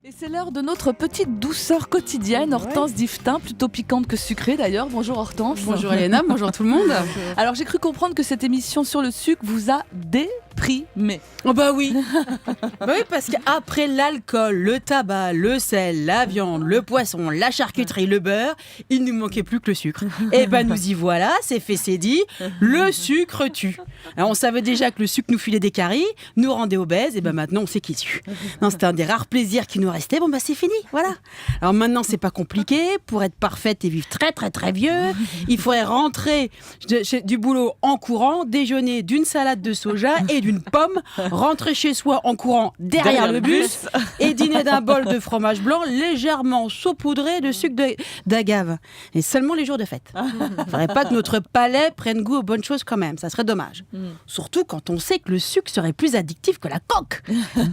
Et c'est l'heure de notre petite douceur quotidienne. Hortense Diftin, plutôt piquante que sucrée d'ailleurs. Bonjour Hortense. Bonjour Elena, bonjour tout le monde. Alors j'ai cru comprendre que cette émission sur le sucre vous a déprimé. Oh bah oui. Bah oui, parce qu'après l'alcool, le tabac, le sel, la viande, le poisson, la charcuterie, le beurre, il ne nous manquait plus que le sucre. Et ben nous y voilà, c'est fait, c'est dit, le sucre tue. Alors, on savait déjà que le sucre nous filait des caries, nous rendait obèses, et ben maintenant on sait qu'il tue. Non, c'était un des rares plaisirs qui nous restait, bon bah c'est fini, voilà. Alors maintenant c'est pas compliqué, pour être parfaite et vivre très très très vieux, il faudrait rentrer du boulot en courant, déjeuner d'une salade de soja et d'une pomme, rentrer chez soi en courant derrière le bus et dîner d'un bol de fromage blanc légèrement saupoudré de sucre d'agave. Et seulement les jours de fête. Il faudrait pas que notre palais prenne goût aux bonnes choses quand même, ça serait dommage. Surtout quand on sait que le sucre serait plus addictif que la coke.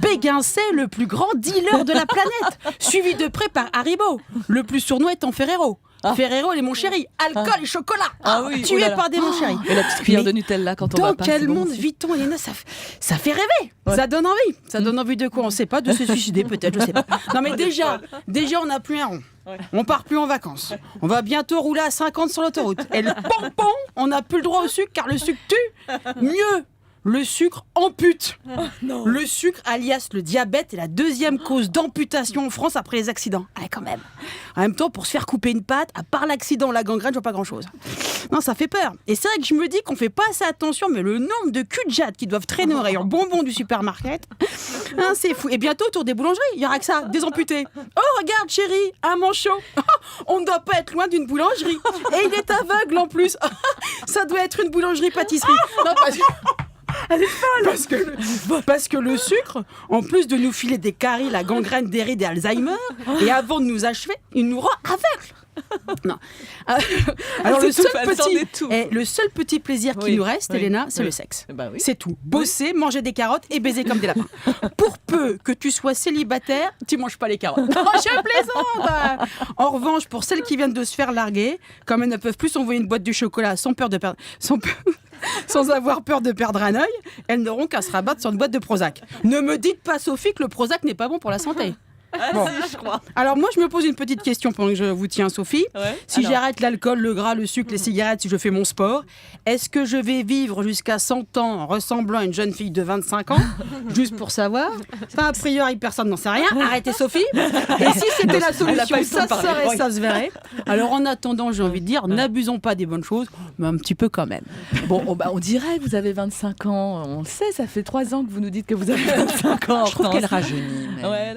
Béguincet, le plus grand dealer de la planète, suivi de près par Haribo, le plus sournois étant Ferrero. Ferrero, les mon chéri, alcool et chocolat, tué par des mon chéri. Et la petite cuillère de Nutella quand on va pas. Dans quel monde vit-on, Elena? Ça fait rêver, ça donne envie. Ça donne envie de quoi? On ne sait pas, de se suicider peut-être, je sais pas. Non mais déjà on n'a plus un rond. On part plus en vacances. On va bientôt rouler à 50 sur l'autoroute. Et le pompon, on n'a plus le droit au sucre car le sucre tue. Mieux, le sucre ampute. Le sucre, alias le diabète, est la deuxième cause d'amputation en France après les accidents. Allez, quand même. En même temps, pour se faire couper une patte, à part l'accident ou la gangrène, je vois pas grand-chose. Non, ça fait peur. Et c'est vrai que je me dis qu'on fait pas assez attention, mais le nombre de culs de jatte qui doivent traîner au rayon bonbons du supermarché, hein, c'est fou. Et bientôt, autour des boulangeries, il y aura que ça, des amputés. Oh, regarde, chérie, un manchot. On ne doit pas être loin d'une boulangerie. Et il est aveugle en plus. Ça doit être une boulangerie-pâtisserie. Non, elle est folle. Parce que le sucre, en plus de nous filer des caries, la gangrène, des rides et Alzheimer, et avant de nous achever, il nous rend aveugles. Non. Alors le seul petit plaisir qui nous reste, Elena, c'est le sexe. Bah oui. C'est tout. Bosser, manger des carottes et baiser comme des lapins. Pour peu que tu sois célibataire, tu manges pas les carottes. Non, je plaisante. En revanche, pour celles qui viennent de se faire larguer, comme elles ne peuvent plus s'envoyer une boîte de chocolat sans avoir peur de perdre un œil, elles n'auront qu'à se rabattre sur une boîte de Prozac. Ne me dites pas, Sophie, que le Prozac n'est pas bon pour la santé. Bon. Si, je crois. Alors moi je me pose une petite question pendant que je vous tiens, Sophie. Si Alors. j'arrête l'alcool, le gras, le sucre, les cigarettes, si je fais mon sport, est-ce que je vais vivre jusqu'à 100 ans en ressemblant à une jeune fille de 25 ans? Juste pour savoir. Enfin, a priori personne n'en sait rien. Arrêtez Sophie. Et si c'était la solution, ça serait, ça se verrait. Alors en attendant, j'ai envie de dire, n'abusons pas des bonnes choses, mais un petit peu quand même. Bon, on dirait que vous avez 25 ans. On le sait, ça fait 3 ans que vous nous dites que vous avez 25 ans. Je trouve qu'elle rajeunit. Ouais,